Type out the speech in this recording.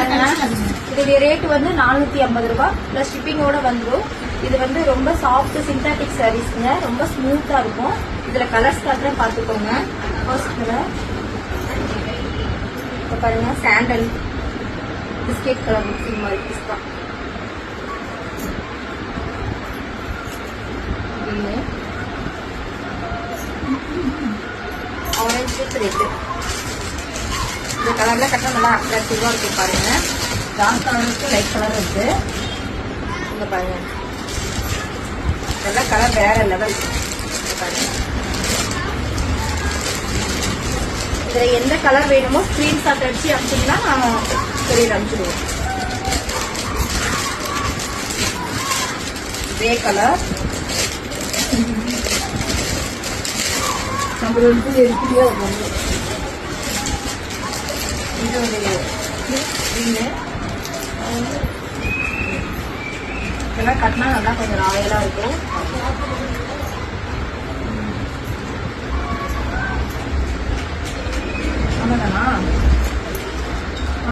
இதோடைய ரேட் வந்து 450 ரூபாய் பிளஸ் ஷிப்பிங்கோட வந்துடும். இது வந்து ரொம்ப சாஃப்ட் சிந்தட்டிக் சாரீஸ்ங்க, ரொம்ப ஸ்மூத்தா இருக்கும். இதுல கலர்ஸ் காட்டுறேன் பாத்துக்கோங்க. ஃபர்ஸ்ட் கலர் இப்ப பாருங்க, சாண்டல் பிஸ்கெட் கலர் மிக்சிங் மாதிரி பிஸ்தா, ஆரஞ்சு வித் ரெட். இந்த கலர்ல கட்ட நல்லா அட்ராக்டிவா இருக்கு பாருங்க. டார்க் கலர் இருக்கு, லைட் கலர் இருக்கு. இங்க பாருங்க, இதெல்லாம் கலர் வேற லெவல் பாருங்க. இதுல எந்த கலர் வேணுமோ ஸ்கிரீன்ஷாட் அடிச்சு அனுப்பிச்சீங்கன்னா நான் கொரியர் அனுப்பிச்சிடுவோம். கிரே கலர் நம்ம வந்து எடுத்துட்டே இருக்கும். இது ஒரு இதெல்லாம் கட்டினா நல்லா கொஞ்சம் ராயலா இருக்கும். ஆமாதானா?